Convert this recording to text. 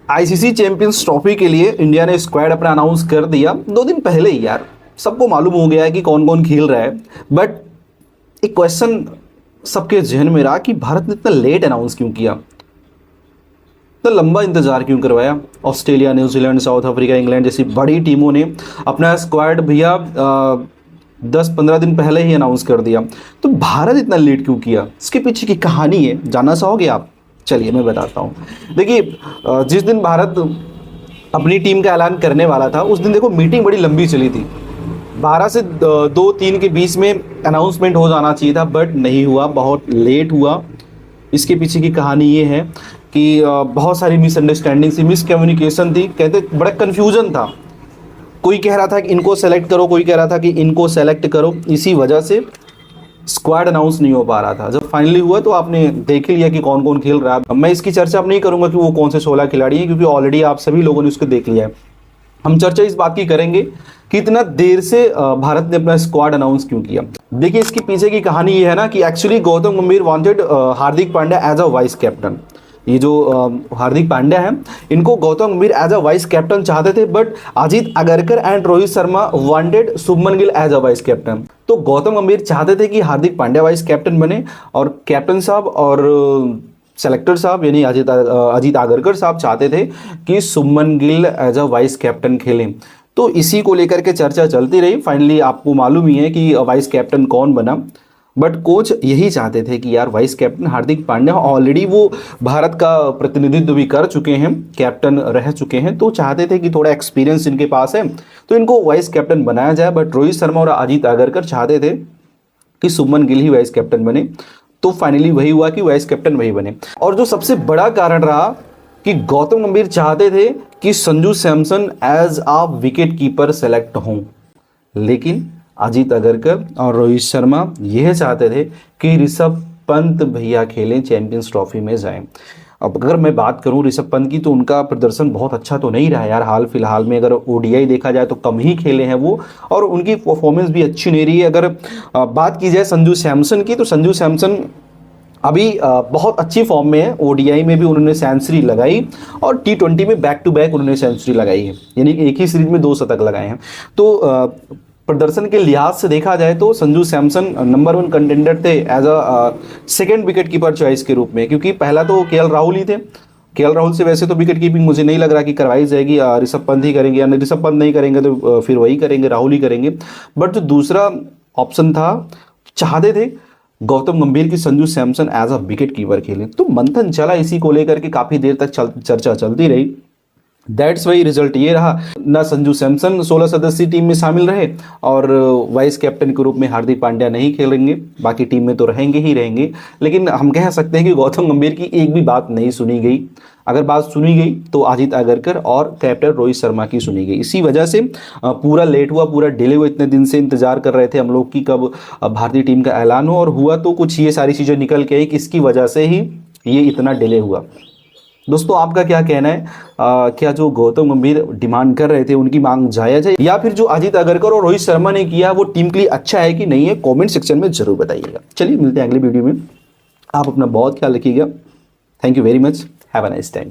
ICC champions trophy के लिए India ने स्क्वाड अपना अनाउंस कर दिया 2 दिन पहले ही यार। सबको मालूम हो गया है कि कौन कौन खेल रहा है। बट एक क्वेश्चन सबके जहन में रहा कि भारत ने इतना लेट अनाउंस क्यों किया, इतना लंबा इंतजार क्यों करवाया। Australia, New Zealand, south Africa, England जैसी बड़ी टीमों ने अपना स्क्वाड भैया 10-15 दिन पहले ही अनाउंस कर दिया, तो भारत इतना लेट क्यों किया? इसके पीछे की कहानी है, जानना चाहोगे आप? चलिए मैं बताता हूँ। देखिए, जिस दिन भारत अपनी टीम का ऐलान करने वाला था उस दिन देखो मीटिंग बड़ी लंबी चली थी। 12 से 2-3 के बीच में अनाउंसमेंट हो जाना चाहिए था, बट नहीं हुआ, बहुत लेट हुआ। इसके पीछे की कहानी ये है कि बहुत सारी मिसअंडरस्टैंडिंग थी, मिसकम्युनिकेशन थी, कहते बड़ा कन्फ्यूजन था। कोई कह रहा था कि इनको सेलेक्ट करो, कोई कह रहा था कि इनको सेलेक्ट करो। इसी वजह से स्क्वाड अनाउंस नहीं हो पा रहा था। जब फाइनली हुआ तो आपने देख ही लिया कि कौन कौन खेल रहा है। मैं इसकी चर्चा अब नहीं करूंगा कि वो कौन से 16 खिलाड़ी हैं, क्योंकि ऑलरेडी आप सभी लोगों ने उसको देख लिया है। हम चर्चा इस बात की करेंगे कि इतना देर से भारत ने अपना स्क्वाड अनाउंस क्यों किया। देखिए, इसके पीछे की कहानी ये है ना कि actually Gautam Gambhir wanted Hardik Pandya as a vice captain. ये जो हार्दिक पांड्या हैं, इनको गौतम गंभीर एज अ वाइस कैप्टन चाहते थे, but Ajit Agarkar and Rohit Sharma wanted Shubman Gill as a vice captain. तो गौतम गंभीर चाहते थे कि हार्दिक पांड्या वाइस कैप्टन बने, और कैप्टन साहब और सेलेक्टर साहब यानी अजीत आगरकर साहब चाहते थे कि Shubman Gill as a vice captain खेलें। तो इसी को लेकर के चर्चा चलती रही। फाइनली आपको मालूम ही है कि वाइस कैप्टन कौन बना। बट कोच यही चाहते थे कि यार vice captain Hardik Pandya, already वो भारत का प्रतिनिधित्व भी कर चुके हैं, कैप्टन रह चुके हैं, तो चाहते थे कि थोड़ा एक्सपीरियंस इनके पास है तो इनको वाइस कैप्टन बनाया जाए। बट रोहित शर्मा और अजीत आगरकर चाहते थे कि शुभमन गिल ही वाइस कैप्टन बने। तो फाइनली वही हुआ कि वाइस कैप्टन वही बने। और जो सबसे बड़ा कारण रहा कि गौतम गंभीर चाहते थे कि संजू सैमसन एज आ विकेट कीपर सेलेक्ट हों, लेकिन अजीत अगरकर और रोहित शर्मा यह चाहते थे कि ऋषभ पंत भैया खेलें, चैंपियंस ट्रॉफी में जाएं। अब अगर मैं बात करूं ऋषभ पंत की, तो उनका प्रदर्शन बहुत अच्छा तो नहीं रहा यार। हाल फिलहाल में अगर ओडीआई देखा जाए तो कम ही खेले हैं वो, और उनकी परफॉर्मेंस भी अच्छी नहीं रही है। अगर बात की जाए संजू सैमसन की, तो संजू सैमसन अभी बहुत अच्छी फॉर्म में है। ओडीआई में भी उन्होंने सेंचुरी लगाई, और टी20 में बैक टू बैक उन्होंने सेंचुरी लगाई है, यानी एक ही सीरीज में 2 शतक लगाए हैं। तो प्रदर्शन के लिहाज से देखा जाए तो संजू सैमसन नंबर 1 कंटेंडर थे as a second wicket keeper choice के रूप में, क्योंकि पहला तो केएल राहुल ही थे। केएल राहुल से वैसे तो विकेट कीपिंग मुझे नहीं लग रहा कि करवाई जाएगी, ऋषभ पंत ही करेंगे, या ऋषभ पंत नहीं करेंगे तो फिर वही करेंगे, राहुल ही करेंगे। बट जो दूसरा ऑप्शन था, चाहते थे गौतम गंभीर की Sanju Samson as a wicket keeper खेले। तो मंथन चला इसी को लेकर के, काफी देर तक चर्चा चलती रही। दैट्स वही रिजल्ट ये रहा, ना संजू सैमसन 16 सदस्यीय टीम में शामिल रहे, और वाइस कैप्टन के रूप में हार्दिक पांड्या नहीं खेलेंगे। बाकी टीम में तो रहेंगे ही रहेंगे, लेकिन हम कह सकते हैं कि गौतम गंभीर की एक भी बात नहीं सुनी गई। अगर बात सुनी गई तो अजीत आगरकर और कैप्टन रोहित शर्मा की सुनी गई। इसी वजह से पूरा लेट हुआ, पूरा डिले हुआ। इतने दिन से इंतजार कर रहे थे हम लोग कि कब भारतीय टीम का ऐलान हो, और हुआ तो कुछ ये सारी चीज़ें निकल के आई कि इसकी वजह से ही ये इतना डिले हुआ। दोस्तों, आपका क्या कहना है? क्या जो गौतम गंभीर डिमांड कर रहे थे उनकी मांग जायज है, या फिर जो अजीत अगरकर और रोहित शर्मा ने किया वो टीम के लिए अच्छा है कि नहीं है? कमेंट सेक्शन में जरूर बताइएगा। चलिए मिलते हैं अगली वीडियो में। आप अपना बहुत ख्याल रखिएगा। Thank you very much. Have a nice time.